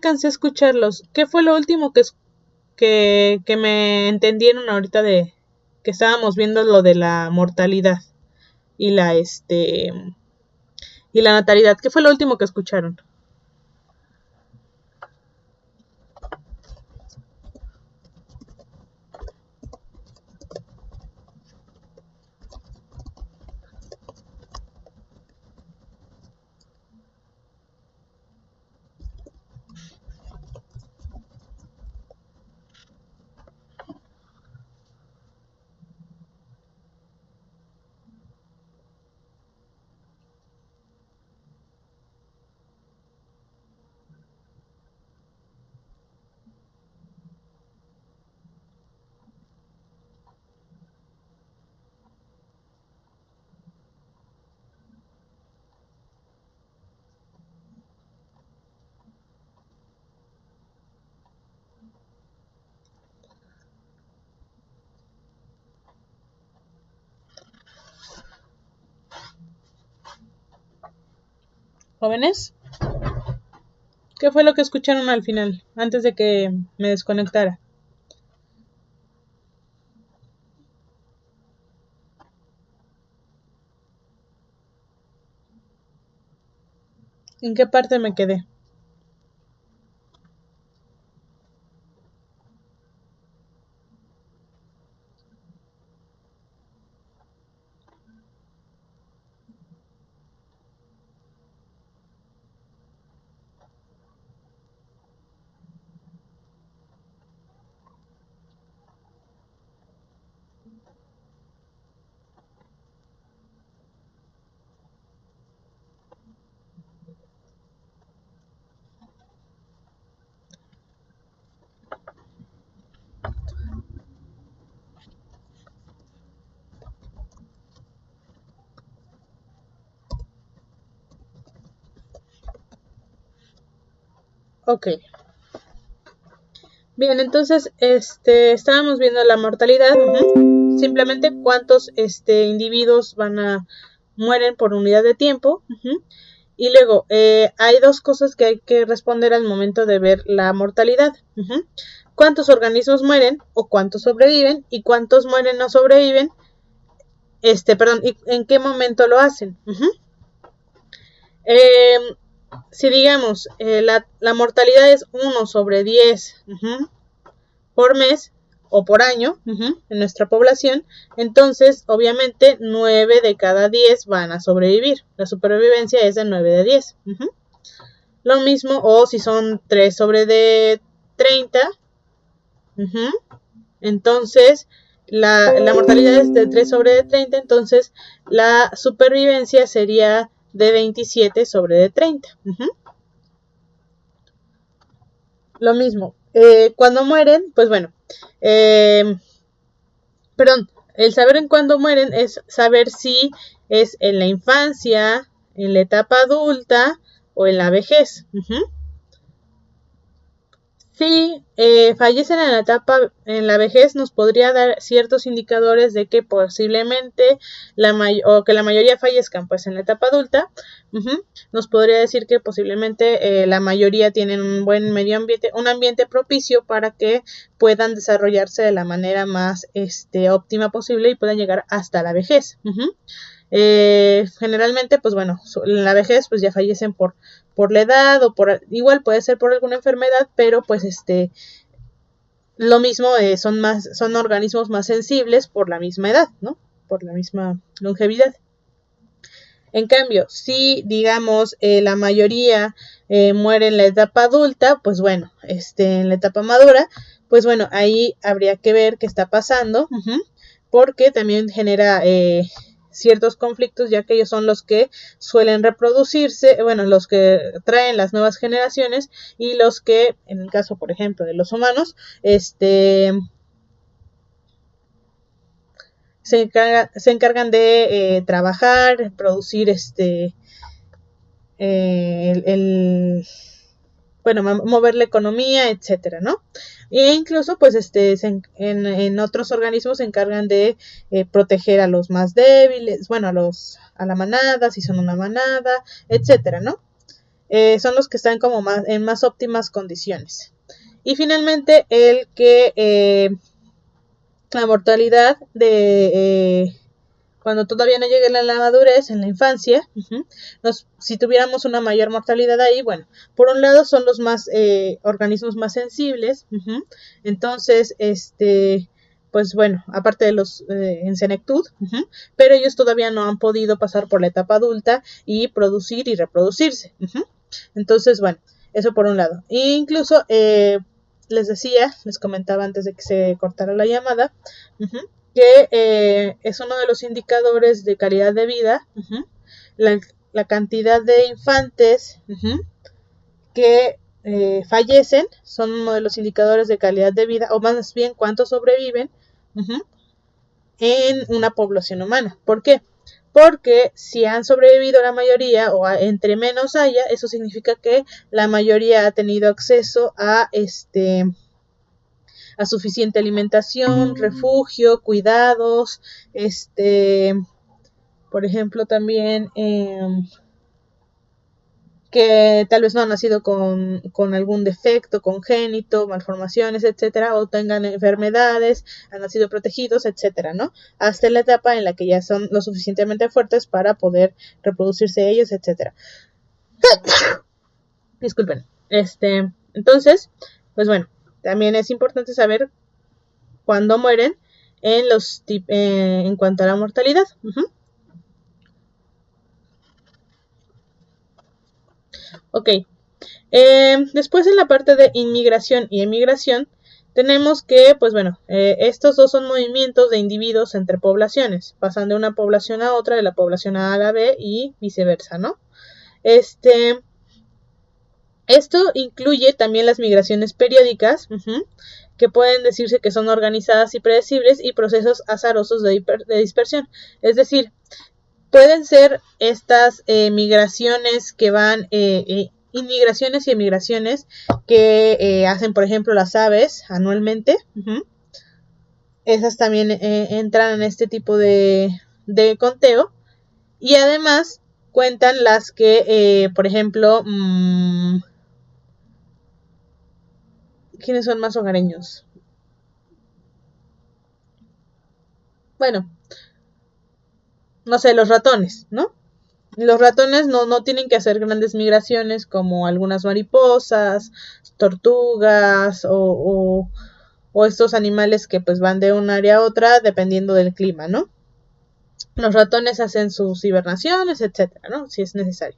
alcancé a escucharlos. ¿Qué fue lo último que me entendieron ahorita de que estábamos viendo lo de la mortalidad y y la natalidad? ¿Qué fue lo último que escucharon? ¿Jóvenes? ¿Qué fue lo que escucharon al final, antes de que me desconectara? ¿En qué parte me quedé? Ok. Bien, entonces, estábamos viendo la mortalidad, simplemente cuántos, individuos mueren por unidad de tiempo, y luego, hay dos cosas que hay que responder al momento de ver la mortalidad, cuántos organismos mueren o cuántos sobreviven, y cuántos mueren o sobreviven, y en qué momento lo hacen. Si digamos, la mortalidad es 1 sobre 10, por mes o por año, en nuestra población, entonces obviamente 9 de cada 10 van a sobrevivir. La supervivencia es de 9 de 10. Lo mismo, o si son 3 sobre de 30, entonces la mortalidad es de 3 sobre de 30, entonces la supervivencia sería de 27 sobre de 30. Lo mismo, cuando mueren, pues bueno, el saber en cuándo mueren es saber si es en la infancia, en la etapa adulta o en la vejez. Si fallecen en la vejez, nos podría dar ciertos indicadores de que posiblemente que la mayoría fallezcan pues en la etapa adulta. Nos podría decir que posiblemente la mayoría tienen un buen medio ambiente, un ambiente propicio para que puedan desarrollarse de la manera más óptima posible y puedan llegar hasta la vejez. Generalmente, pues bueno, en la vejez pues ya fallecen por la edad o igual puede ser por alguna enfermedad, pero pues lo mismo, son organismos más sensibles por la misma edad, ¿no? Por la misma longevidad. En cambio, si digamos la mayoría muere en la etapa adulta, pues bueno, en la etapa madura, pues bueno, ahí habría que ver qué está pasando, porque también genera ciertos conflictos, ya que ellos son los que suelen reproducirse, bueno, los que traen las nuevas generaciones y los que, en el caso, por ejemplo, de los humanos, se encargan de trabajar, producir mover la economía, etcétera, ¿no? E incluso, pues, en otros organismos se encargan de proteger a los más débiles, bueno, a la manada, si son una manada, etcétera, ¿no? son los que están como en más óptimas condiciones. Y finalmente el que la mortalidad de cuando todavía no llegue la madurez, en la infancia, si tuviéramos una mayor mortalidad ahí, bueno, por un lado son los más organismos más sensibles, entonces, pues bueno, aparte de los en senectud, pero ellos todavía no han podido pasar por la etapa adulta y producir y reproducirse. Entonces, bueno, eso por un lado. E incluso, les comentaba antes de que se cortara la llamada, que es uno de los indicadores de calidad de vida, la cantidad de infantes que fallecen son uno de los indicadores de calidad de vida, o más bien cuántos sobreviven en una población humana. ¿Por qué? Porque si han sobrevivido la mayoría o entre menos haya, eso significa que la mayoría ha tenido acceso a suficiente alimentación, refugio, cuidados, por ejemplo también que tal vez no han nacido con algún defecto congénito, malformaciones, etcétera, o tengan enfermedades, han nacido protegidos, etcétera, ¿no? Hasta la etapa en la que ya son lo suficientemente fuertes para poder reproducirse ellos, etcétera. Disculpen. Entonces, pues bueno, también es importante saber cuándo mueren en cuanto a la mortalidad. Ok. Después en la parte de inmigración y emigración, tenemos que, pues bueno, estos dos son movimientos de individuos entre poblaciones, pasan de una población a otra, de la población A a la B y viceversa, ¿no? Esto incluye también las migraciones periódicas, que pueden decirse que son organizadas y predecibles, y procesos azarosos de dispersión. Es decir, pueden ser estas migraciones que van, inmigraciones y emigraciones que hacen, por ejemplo, las aves anualmente. Esas también entran en este tipo de conteo. Y además cuentan las que, por ejemplo, ¿quiénes son más hogareños? Bueno, no sé, los ratones, ¿no? Los ratones no tienen que hacer grandes migraciones como algunas mariposas, tortugas o estos animales que pues van de un área a otra dependiendo del clima, ¿no? Los ratones hacen sus hibernaciones, etcétera, ¿no? Si es necesario.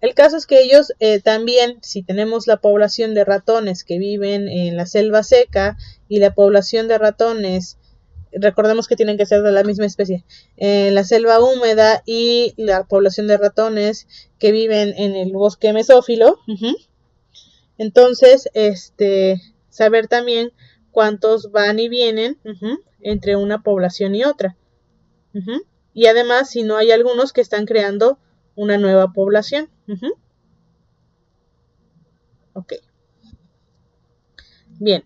El caso es que ellos también, si tenemos la población de ratones que viven en la selva seca y la población de ratones, recordemos que tienen que ser de la misma especie, en la selva húmeda y la población de ratones que viven en el bosque mesófilo, entonces, saber también cuántos van y vienen entre una población y otra. Y además, si no hay algunos que están creando una nueva población. Ok. Bien.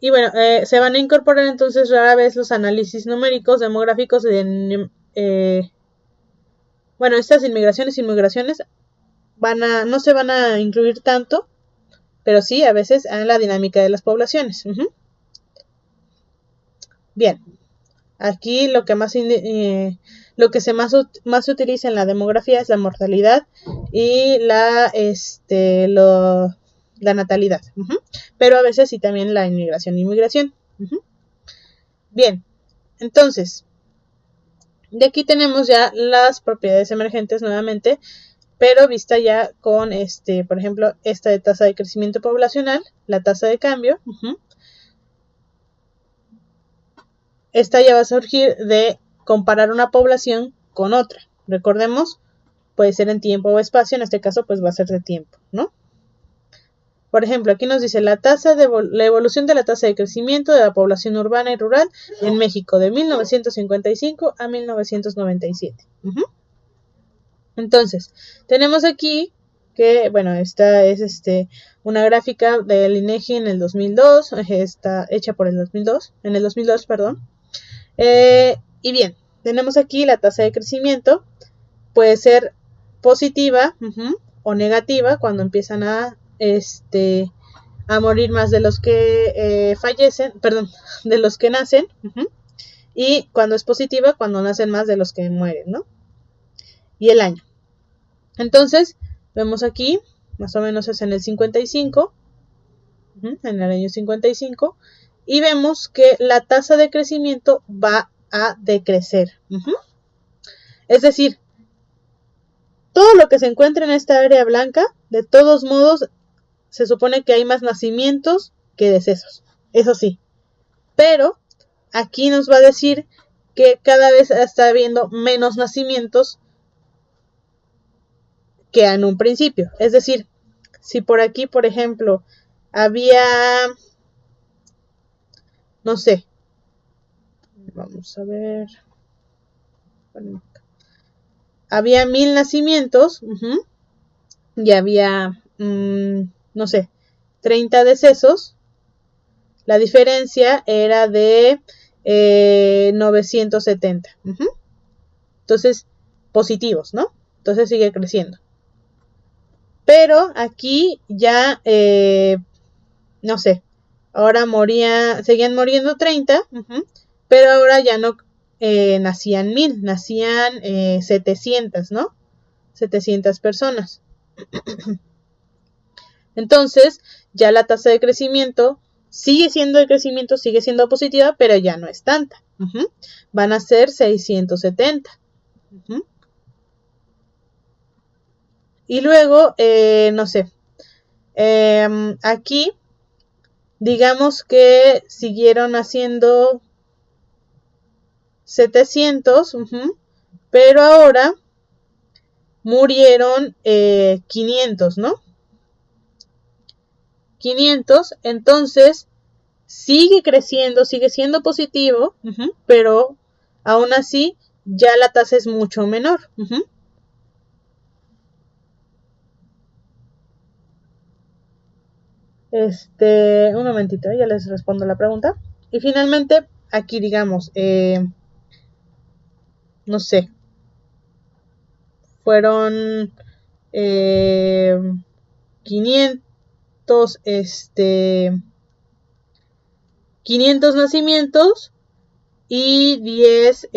Y bueno, se van a incorporar entonces rara vez los análisis numéricos demográficos de bueno, estas inmigraciones no se van a incluir tanto, pero sí a veces en la dinámica de las poblaciones. Bien, aquí lo que más más se utiliza en la demografía es la mortalidad y la natalidad, pero a veces sí también la inmigración e inmigración. Bien, entonces, de aquí tenemos ya las propiedades emergentes nuevamente, pero vista ya con, por ejemplo, esta de tasa de crecimiento poblacional, la tasa de cambio. Esta ya va a surgir de comparar una población con otra. Recordemos, puede ser en tiempo o espacio, en este caso pues va a ser de tiempo, ¿no? Por ejemplo, aquí nos dice la evolución de la tasa de crecimiento de la población urbana y rural en México de 1955 a 1997. Entonces, tenemos aquí que, bueno, esta es una gráfica del INEGI en el 2002, está hecha por en el 2002, perdón. Y bien, tenemos aquí la tasa de crecimiento, puede ser positiva o negativa, cuando empiezan a morir más de los que fallecen, perdón, de los que nacen, y cuando es positiva, cuando nacen más de los que mueren, ¿no? Y el año. Entonces, vemos aquí, más o menos es en el 55, en el año 55, y vemos que la tasa de crecimiento va a decrecer. Es decir, todo lo que se encuentra en esta área blanca, de todos modos, se supone que hay más nacimientos que decesos. Eso sí. Pero aquí nos va a decir que cada vez está habiendo menos nacimientos que en un principio. Es decir, si por aquí, por ejemplo, había, no sé, vamos a ver, había 1000 nacimientos, y había, no sé, 30 decesos, la diferencia era de 970. Entonces, positivos, ¿no? Entonces sigue creciendo. Pero aquí ya, no sé, ahora seguían muriendo 30, pero ahora ya no nacían 1000, nacían 700, ¿no? 700 personas. Entonces, ya la tasa de crecimiento sigue siendo positiva, pero ya no es tanta. Van a ser 670. Y luego, no sé, aquí, digamos que siguieron haciendo 700, pero ahora murieron 500, ¿no? 500, entonces sigue creciendo, sigue siendo positivo, pero aún así ya la tasa es mucho menor. Un momentito, ya les respondo la pregunta. Y finalmente, aquí digamos, no sé, fueron 500, 500 nacimientos y 10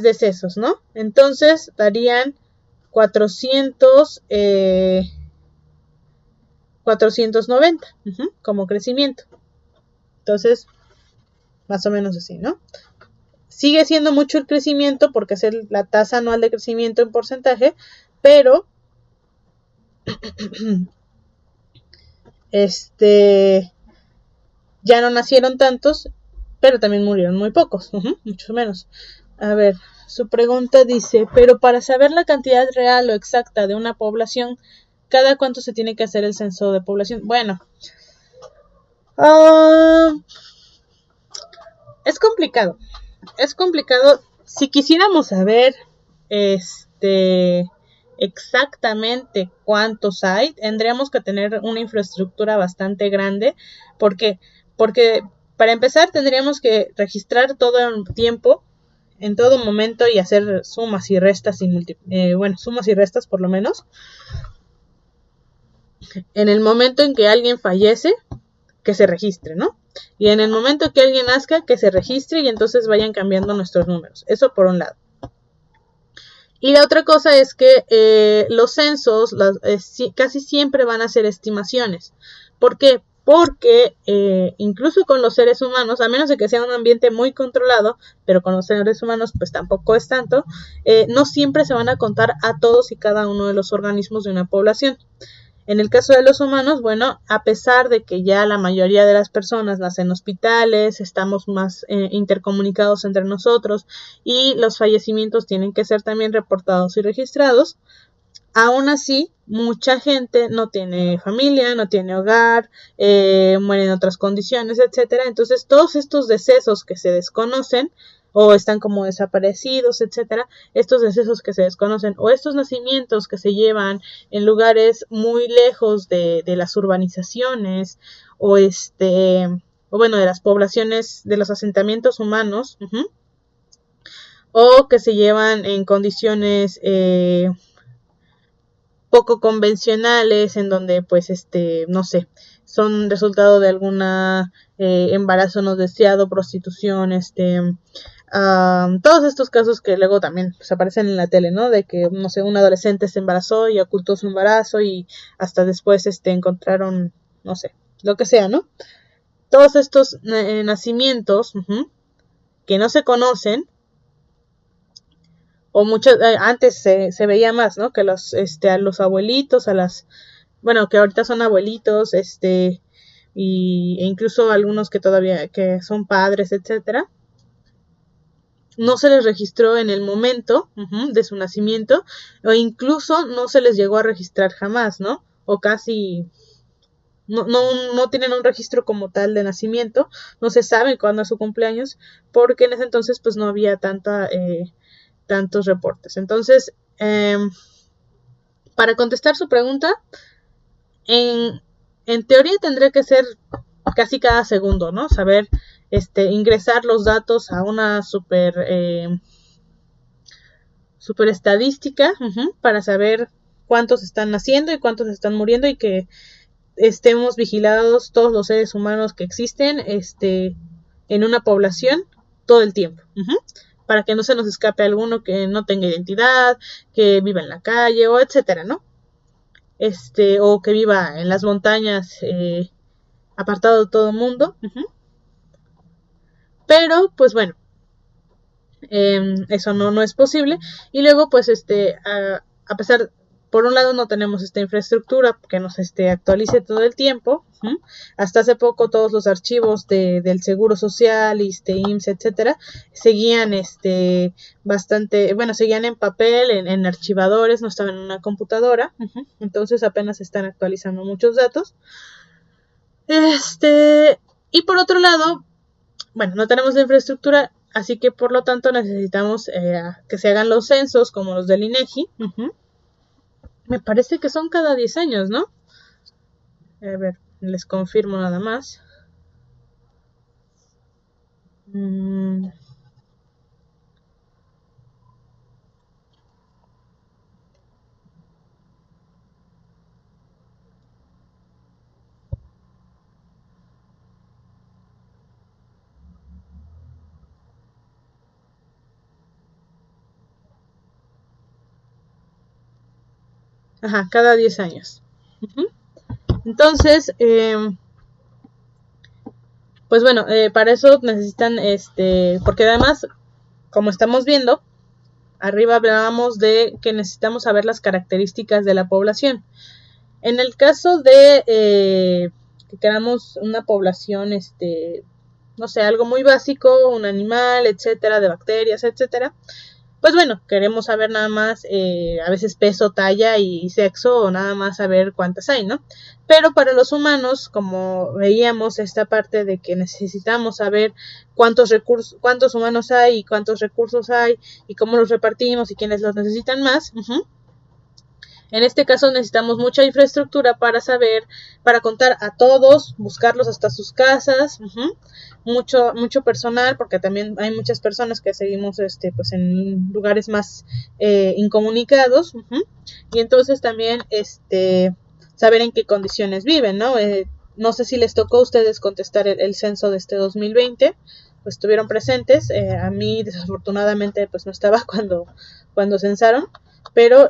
decesos, ¿no? Entonces darían 490 como crecimiento. Entonces, más o menos así, ¿no? Sigue siendo mucho el crecimiento porque es la tasa anual de crecimiento en porcentaje, pero ya no nacieron tantos, pero también murieron muy pocos, mucho menos. A ver, su pregunta dice, pero para saber la cantidad real o exacta de una población, ¿cada cuánto se tiene que hacer el censo de población? Bueno, es complicado. Es complicado. Si quisiéramos saber exactamente cuántos hay, tendríamos que tener una infraestructura bastante grande. ¿Por qué? Porque para empezar tendríamos que registrar todo el tiempo, en todo momento, y hacer sumas y restas sumas y restas por lo menos. En el momento en que alguien fallece, que se registre, ¿no? Y en el momento que alguien nazca, que se registre y entonces vayan cambiando nuestros números. Eso por un lado. Y la otra cosa es que los censos casi siempre van a ser estimaciones. ¿Por qué? Porque incluso con los seres humanos, a menos de que sea un ambiente muy controlado, pero con los seres humanos pues tampoco es tanto, no siempre se van a contar a todos y cada uno de los organismos de una población. En el caso de los humanos, bueno, a pesar de que ya la mayoría de las personas nacen en hospitales, estamos más intercomunicados entre nosotros y los fallecimientos tienen que ser también reportados y registrados, aún así, mucha gente no tiene familia, no tiene hogar, muere en otras condiciones, etcétera. Entonces, todos estos decesos que se desconocen o están como desaparecidos, etcétera, estos decesos que se desconocen o estos nacimientos que se llevan en lugares muy lejos de las urbanizaciones o bueno, de las poblaciones, de los asentamientos humanos, o que se llevan en condiciones poco convencionales, en donde pues no sé, son resultado de alguna embarazo no deseado, prostitución, todos estos casos que luego también pues, aparecen en la tele, ¿no? De que, no sé, un adolescente se embarazó y ocultó su embarazo y hasta después encontraron, no sé, lo que sea, ¿no? Todos estos nacimientos que no se conocen, o muchos, antes se veía más, ¿no? Que a los abuelitos, a las, bueno, que ahorita son abuelitos, e incluso algunos que todavía, que son padres, etcétera, no se les registró en el momento de su nacimiento, o incluso no se les llegó a registrar jamás, ¿no? O casi no tienen un registro como tal de nacimiento, no se sabe cuándo es su cumpleaños, porque en ese entonces pues no había tantos reportes. Entonces, para contestar su pregunta, en, en teoría tendría que ser casi cada segundo, ¿no? Saber ingresar los datos a una super estadística para saber cuántos están naciendo y cuántos están muriendo, y que estemos vigilados todos los seres humanos que existen en una población todo el tiempo, para que no se nos escape alguno que no tenga identidad, que viva en la calle o etcétera, ¿no? O que viva en las montañas, apartado de todo el mundo. Pero pues bueno, eso no es posible. Y luego pues a pesar, por un lado no tenemos esta infraestructura que nos actualice todo el tiempo. Hasta hace poco todos los archivos del Seguro Social, IMSS, etcétera, seguían bastante, bueno, seguían en papel, en archivadores, no estaban en una computadora. Entonces apenas están actualizando muchos datos. Y por otro lado, bueno, no tenemos la infraestructura, así que por lo tanto necesitamos que se hagan los censos como los del INEGI. Me parece que son cada 10 años, ¿no? A ver, les confirmo nada más. Ajá, cada 10 años. Entonces, pues bueno, para eso necesitan, porque además, como estamos viendo, arriba hablábamos de que necesitamos saber las características de la población. En el caso de que queramos una población, no sé, algo muy básico, un animal, etcétera, de bacterias, etcétera, pues bueno, queremos saber nada más, a veces peso, talla y sexo, o nada más saber cuántas hay, ¿no? Pero para los humanos, como veíamos esta parte de que necesitamos saber cuántos humanos hay y cuántos recursos hay y cómo los repartimos y quiénes los necesitan más, en este caso necesitamos mucha infraestructura para saber, para contar a todos, buscarlos hasta sus casas, mucho personal, porque también hay muchas personas que seguimos pues en lugares más incomunicados, y entonces también saber en qué condiciones viven, ¿no? No sé si les tocó a ustedes contestar el censo de 2020, pues estuvieron presentes. A mí desafortunadamente pues no estaba cuando censaron, pero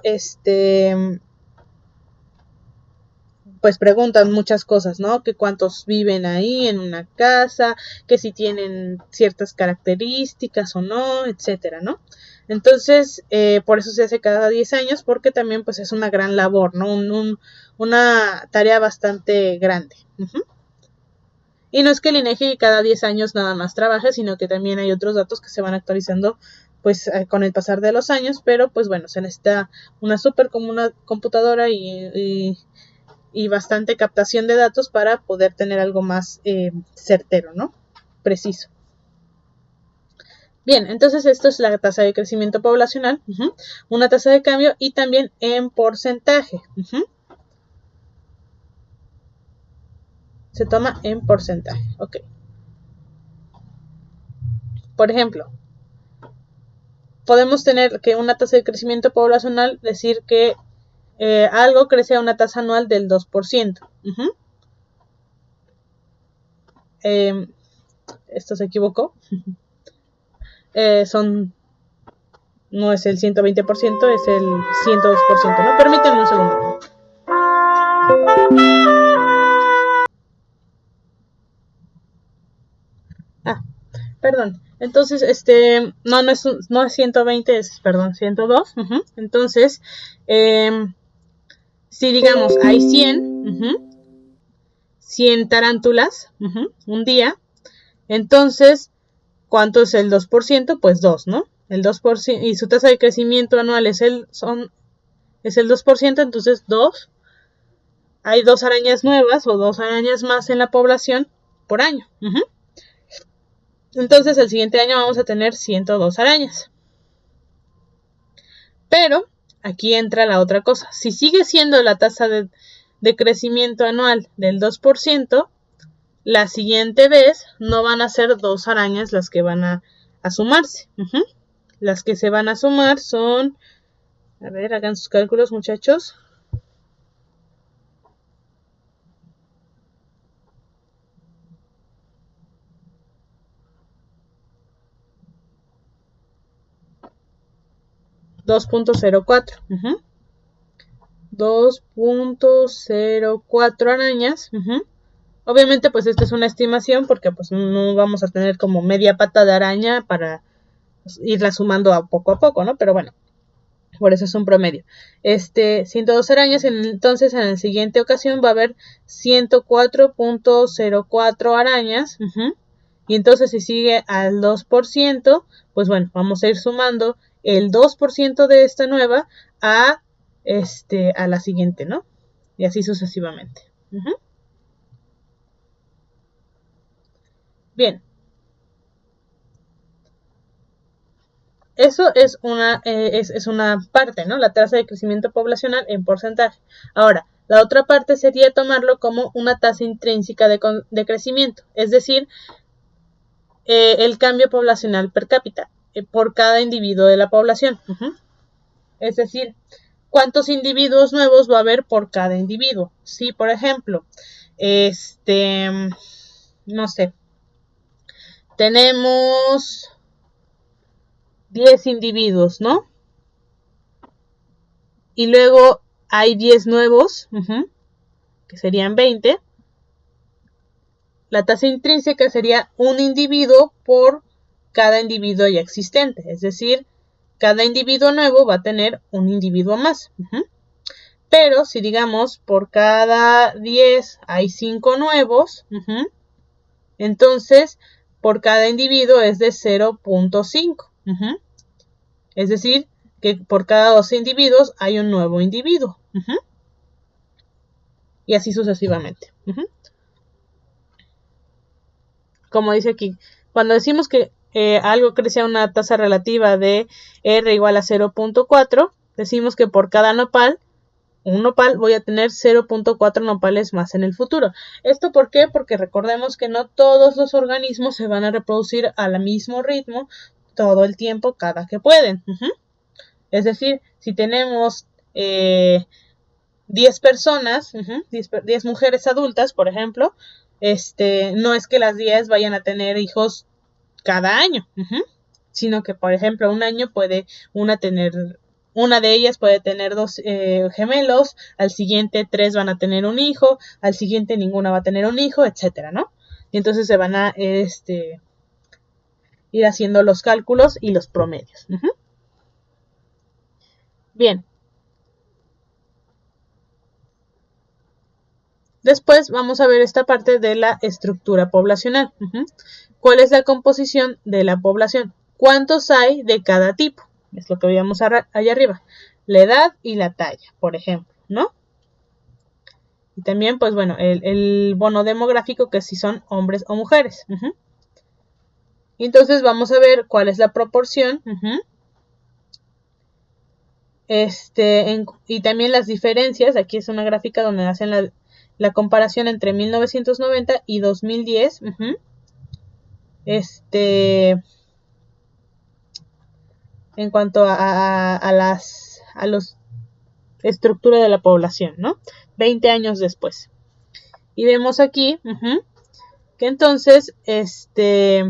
pues preguntan muchas cosas, ¿no? Que cuántos viven ahí en una casa, que si tienen ciertas características o no, etcétera, ¿no? Entonces, por eso se hace cada 10 años, porque también pues es una gran labor, ¿no? Una tarea bastante grande. Y no es que el INEGI cada 10 años nada más trabaje, sino que también hay otros datos que se van actualizando pues con el pasar de los años, pero pues bueno, se necesita una super computadora y bastante captación de datos para poder tener algo más certero, ¿no? Preciso. Bien, entonces esto es la tasa de crecimiento poblacional, una tasa de cambio y también en porcentaje. Se toma en porcentaje, ok. Por ejemplo, podemos tener que una tasa de crecimiento poblacional, decir que algo crece a una tasa anual del 2%. Esto se equivocó. No es el 120%, es el 102%, ¿no? Permítanme un segundo. Perdón. Entonces, no es 120, es, perdón, 102. Entonces, si digamos hay 100 tarántulas un día, entonces, ¿cuánto es el 2%? Pues 2, ¿no? El 2%, y su tasa de crecimiento anual es el 2%, entonces 2. Hay 2 arañas nuevas o 2 arañas más en la población por año. Entonces el siguiente año vamos a tener 102 arañas. Pero aquí entra la otra cosa. Si sigue siendo la tasa de crecimiento anual del 2%, la siguiente vez no van a ser 2 arañas las que van a sumarse. Las que se van a sumar son, a ver, hagan sus cálculos, muchachos. .04. 2.04 arañas. Obviamente, pues esta es una estimación porque pues no vamos a tener como media pata de araña para irla sumando a poco, ¿no? Pero bueno, por eso es un promedio. 102 arañas, entonces en la siguiente ocasión va a haber 104.04 arañas. Y entonces si sigue al 2%, pues bueno, vamos a ir sumando el 2% de esta nueva a la siguiente, ¿no? Y así sucesivamente. Bien. Eso es una parte, ¿no? La tasa de crecimiento poblacional en porcentaje. Ahora, la otra parte sería tomarlo como una tasa intrínseca de crecimiento, es decir, el cambio poblacional per cápita por cada individuo de la población. Es decir, ¿cuántos individuos nuevos va a haber por cada individuo? Si, por ejemplo, no sé, tenemos 10 individuos, ¿no? Y luego hay 10 nuevos, que serían 20. La tasa intrínseca sería un individuo por cada individuo ya existente. Es decir, cada individuo nuevo va a tener un individuo más. Pero si digamos por cada 10 hay 5 nuevos, entonces por cada individuo es de 0.5. Es decir, que por cada 12 individuos hay un nuevo individuo. Y así sucesivamente. Como dice aquí, cuando decimos que algo crece a una tasa relativa de R igual a 0.4, decimos que por cada nopal, un nopal, voy a tener 0.4 nopales más en el futuro. ¿Esto por qué? Porque recordemos que no todos los organismos se van a reproducir al mismo ritmo todo el tiempo cada que pueden. Es decir, si tenemos 10 personas, 10 mujeres adultas, por ejemplo, no es que las 10 vayan a tener hijos cada año, sino que, por ejemplo, un año puede una de ellas puede tener 2 gemelos, al siguiente 3 van a tener un hijo, al siguiente ninguna va a tener un hijo, etcétera, ¿no? Y entonces se van a ir haciendo los cálculos y los promedios. Bien. Después vamos a ver esta parte de la estructura poblacional. ¿Cuál es la composición de la población? ¿Cuántos hay de cada tipo? Es lo que veíamos allá arriba. La edad y la talla, por ejemplo, ¿no? Y también, pues bueno, el bono demográfico, que si son hombres o mujeres. Y entonces vamos a ver cuál es la proporción. Y también las diferencias. Aquí es una gráfica donde hacen la comparación entre 1990 y 2010. en cuanto a los estructura de la población, ¿no? 20 años después. Y vemos aquí que entonces este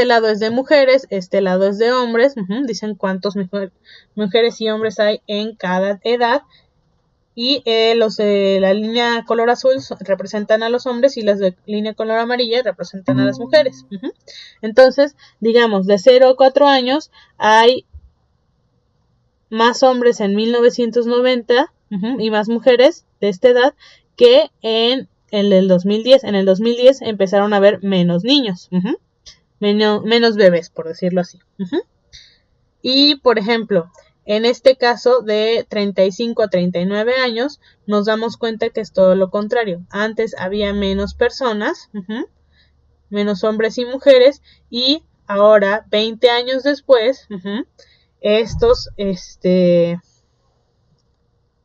lado es de mujeres, este lado es de hombres, dicen cuántos mujeres y hombres hay en cada edad, y los de la línea color azul representan a los hombres y las de línea color amarilla representan a las mujeres. Entonces, digamos, de 0 a 4 años hay más hombres en 1990 y más mujeres de esta edad que en el 2010. En el 2010 empezaron a haber menos niños, menos bebés, por decirlo así. Y, por ejemplo, en este caso de 35 a 39 años, nos damos cuenta que es todo lo contrario. Antes había menos personas, menos hombres y mujeres, y ahora, 20 años después, estos,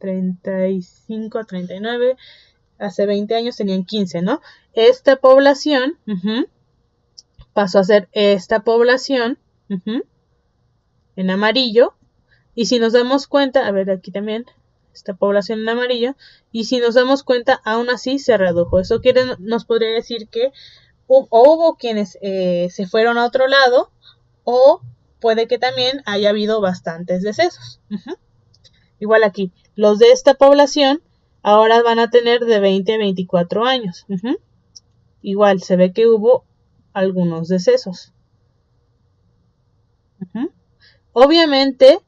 35 a 39, hace 20 años tenían 15, ¿no? Esta población pasó a ser esta población en amarillo. Y si nos damos cuenta, a ver aquí también, esta población en amarillo, y si nos damos cuenta, aún así se redujo. Eso nos podría decir que hubo quienes se fueron a otro lado, o puede que también haya habido bastantes decesos. Igual aquí, los de esta población ahora van a tener de 20 a 24 años. Igual se ve que hubo algunos decesos. Obviamente,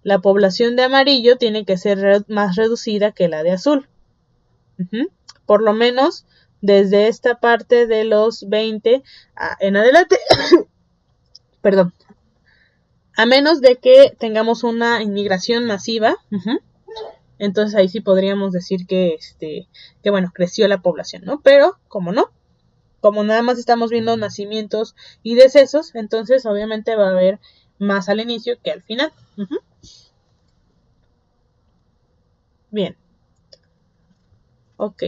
la población de amarillo tiene que ser más reducida que la de azul. Por lo menos desde esta parte de los 20 en adelante. Perdón. A menos de que tengamos una inmigración masiva. Entonces ahí sí podríamos decir que bueno, creció la población, ¿no? Pero como no, como nada más estamos viendo nacimientos y decesos, entonces obviamente va a haber más al inicio que al final. Bien. Ok.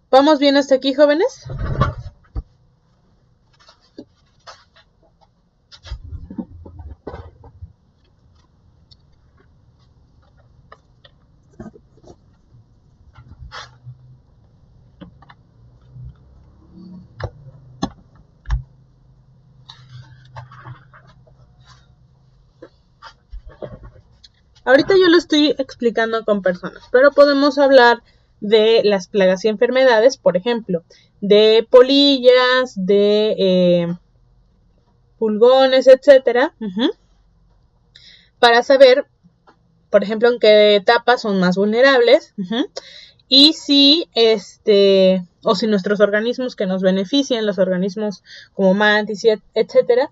¿Vamos bien hasta aquí, jóvenes? Ahorita yo lo estoy explicando con personas, pero podemos hablar de las plagas y enfermedades, por ejemplo, de polillas, de pulgones, etcétera, para saber, por ejemplo, en qué etapas son más vulnerables, y si o si nuestros organismos que nos benefician, los organismos como mantis, etcétera,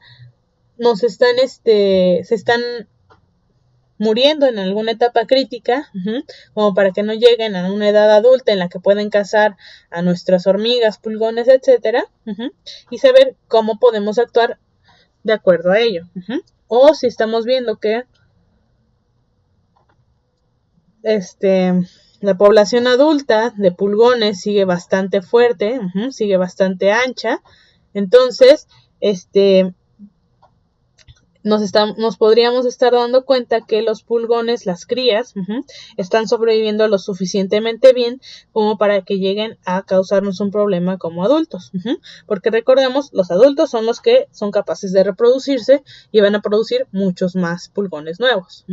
nos están se están muriendo en alguna etapa crítica, como para que no lleguen a una edad adulta en la que pueden cazar a nuestras hormigas, pulgones, etcétera, y saber cómo podemos actuar de acuerdo a ello. O si estamos viendo que la población adulta de pulgones sigue bastante fuerte, sigue bastante ancha, entonces nos podríamos estar dando cuenta que los pulgones, las crías, están sobreviviendo lo suficientemente bien como para que lleguen a causarnos un problema como adultos. Porque recordemos, los adultos son los que son capaces de reproducirse y van a producir muchos más pulgones nuevos.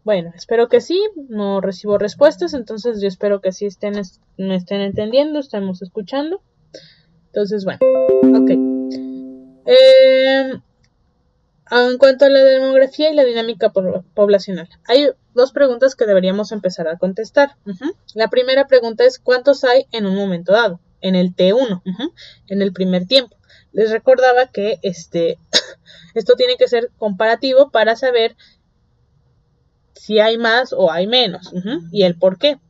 Bueno, espero que sí, no recibo respuestas, entonces yo espero que sí me estén entendiendo, estamos escuchando. Entonces, bueno, ok. En cuanto a la demografía y la dinámica poblacional, hay dos preguntas que deberíamos empezar a contestar. La primera pregunta es ¿cuántos hay en un momento dado? En el T1, en el primer tiempo. Les recordaba que esto tiene que ser comparativo para saber si hay más o hay menos y el por qué.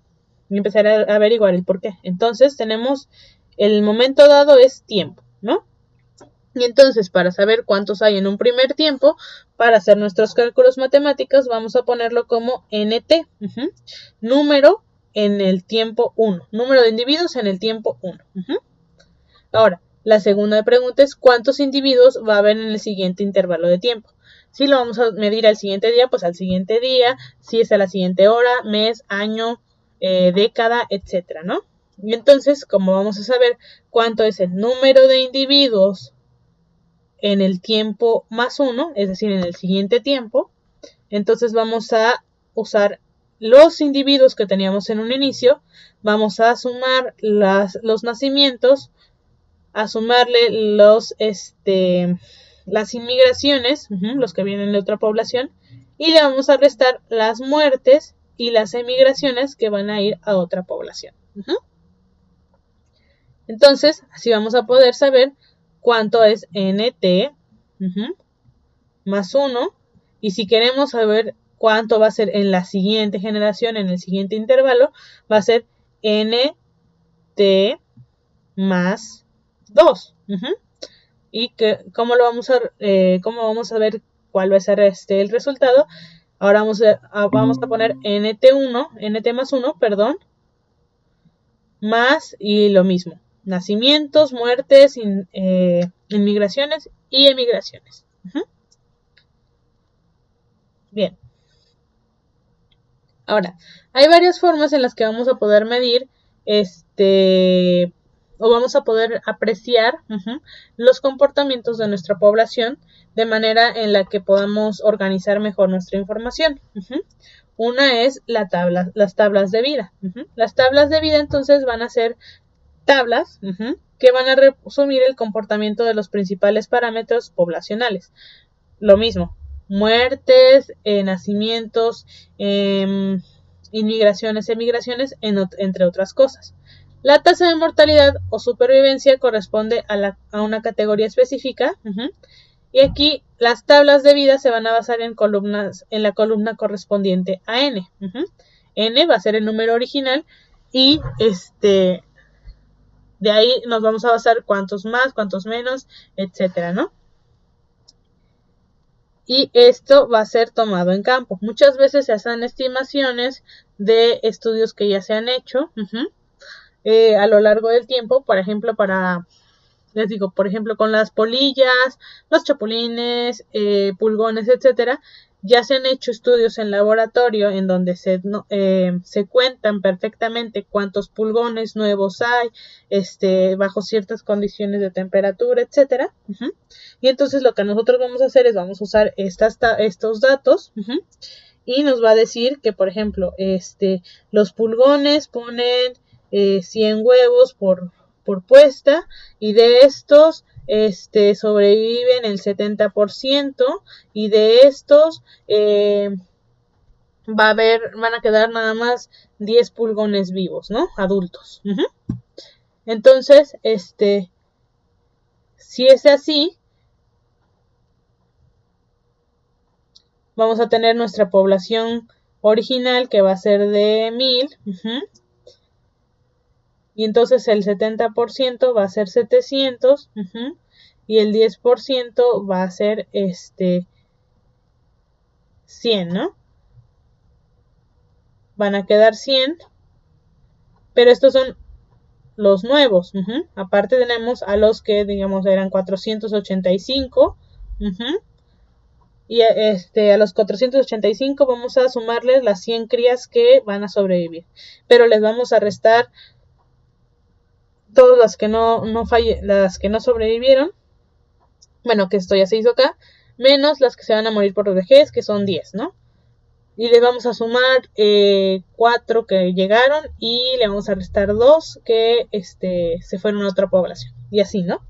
Y empezar a averiguar el por qué. Entonces tenemos el momento dado es tiempo, ¿no? Y entonces, para saber cuántos hay en un primer tiempo, para hacer nuestros cálculos matemáticos, vamos a ponerlo como NT, número en el tiempo 1, número de individuos en el tiempo 1. Ahora, la segunda pregunta es cuántos individuos va a haber en el siguiente intervalo de tiempo. Si lo vamos a medir al siguiente día, pues al siguiente día, si es a la siguiente hora, mes, año, década, etcétera, ¿no? Y entonces, como vamos a saber cuánto es el número de individuos en el tiempo más 1, es decir, en el siguiente tiempo, entonces vamos a usar los individuos que teníamos en un inicio, vamos a sumar los nacimientos, a sumarle las inmigraciones, los que vienen de otra población, y le vamos a restar las muertes y las emigraciones que van a ir a otra población. Entonces, así vamos a poder saber cuánto es NT más 1. Y si queremos saber cuánto va a ser en la siguiente generación, en el siguiente intervalo, va a ser NT más 2. Y ¿cómo vamos a ver cuál va a ser el resultado? Ahora vamos a poner NT más 1, perdón, más y lo mismo. Nacimientos, muertes, inmigraciones y emigraciones. Bien. Ahora, hay varias formas en las que vamos a poder medir o vamos a poder apreciar los comportamientos de nuestra población de manera en la que podamos organizar mejor nuestra información. Una es las tablas de vida. Las tablas de vida entonces van a ser tablas que van a resumir el comportamiento de los principales parámetros poblacionales. Lo mismo, muertes, nacimientos, inmigraciones, emigraciones, entre otras cosas. La tasa de mortalidad o supervivencia corresponde a una categoría específica. Y aquí las tablas de vida se van a basar en la columna correspondiente a N. N va a ser el número original y de ahí nos vamos a basar cuántos más, cuántos menos, etcétera, ¿no? Y esto va a ser tomado en campo. Muchas veces se hacen estimaciones de estudios que ya se han hecho a lo largo del tiempo, por ejemplo, con las polillas, los chapulines, pulgones, etcétera. Ya se han hecho estudios en laboratorio en donde se cuentan perfectamente cuántos pulgones nuevos hay, bajo ciertas condiciones de temperatura, etcétera. Y entonces lo que nosotros vamos a hacer es vamos a usar estos datos y nos va a decir que, por ejemplo, los pulgones ponen 100 huevos por puesta y de estos sobreviven el 70% y de estos van a quedar nada más 10 pulgones vivos, ¿no? Adultos. Entonces, si es así, vamos a tener nuestra población original que va a ser de 1000. Y entonces el 70% va a ser 700 y el 10% va a ser 100, ¿no? Van a quedar 100, pero estos son los nuevos. Aparte tenemos a los que, digamos, eran 485. Y a los 485 vamos a sumarles las 100 crías que van a sobrevivir. Pero les vamos a restar todas las que las que no sobrevivieron, bueno, que esto ya se hizo acá, menos las que se van a morir por vejez, que son 10, ¿no? y le vamos a sumar 4 que llegaron y le vamos a restar 2 que se fueron a otra población. Y así, ¿no?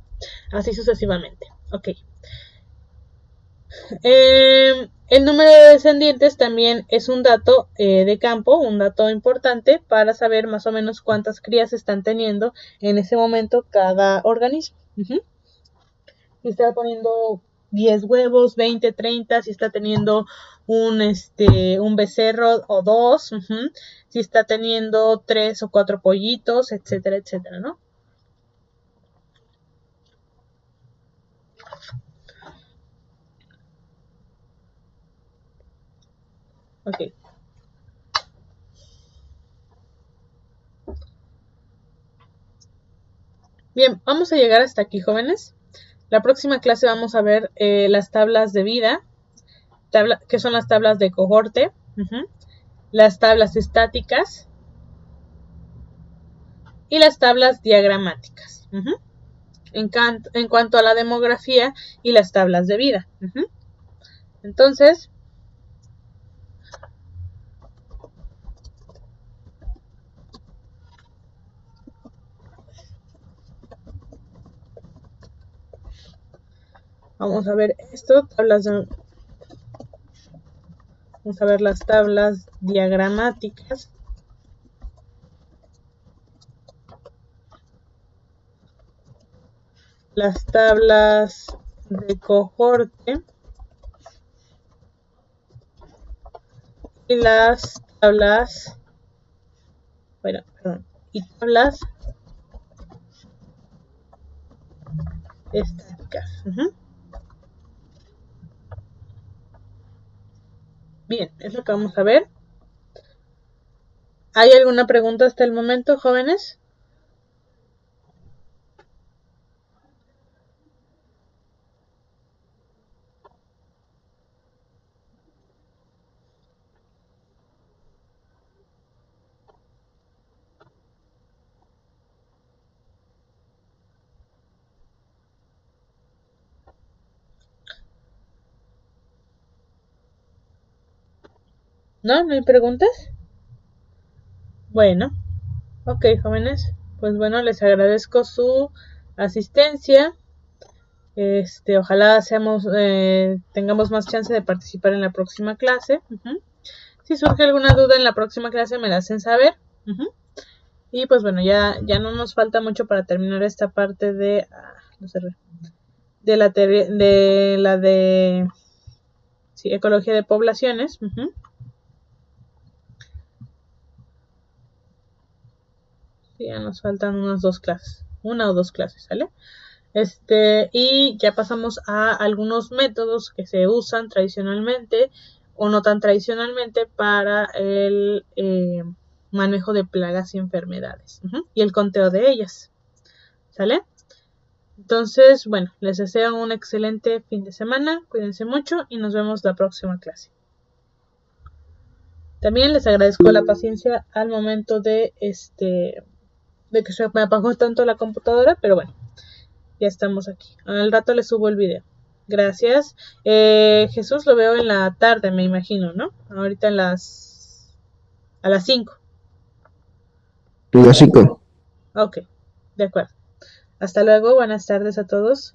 Así sucesivamente. Ok. El número de descendientes también es un dato de campo, un dato importante para saber más o menos cuántas crías están teniendo en ese momento cada organismo. Si está poniendo 10 huevos, 20, 30, si está teniendo un becerro o 2, si está teniendo 3 o 4 pollitos, etcétera, etcétera, ¿no? Ok. Bien, vamos a llegar hasta aquí, jóvenes. La próxima clase vamos a ver las tablas de vida, que son las tablas de cohorte, las tablas estáticas y las tablas diagramáticas. En cuanto a la demografía y las tablas de vida. Entonces, vamos a ver esto, vamos a ver las tablas diagramáticas. Las tablas de cohorte y las tablas, y tablas estáticas. Bien, es lo que vamos a ver. ¿Hay alguna pregunta hasta el momento, jóvenes? ¿No? ¿No hay preguntas? Bueno, ok, jóvenes. Pues bueno, les agradezco su asistencia. Ojalá tengamos más chance de participar en la próxima clase. Si surge alguna duda en la próxima clase me la hacen saber. Y pues bueno, ya no nos falta mucho para terminar esta parte de ecología de poblaciones. Ya nos faltan una o dos clases, ¿sale? Y ya pasamos a algunos métodos que se usan tradicionalmente o no tan tradicionalmente para el manejo de plagas y enfermedades y el conteo de ellas, ¿sale? Entonces, bueno, les deseo un excelente fin de semana, cuídense mucho y nos vemos la próxima clase. También les agradezco la paciencia al momento de que se me apagó tanto la computadora, pero bueno, ya estamos aquí. Al rato les subo el video. Gracias. Jesús lo veo en la tarde, me imagino, ¿no? Ahorita a las 5. A las 5. Ok, de acuerdo. Hasta luego, buenas tardes a todos.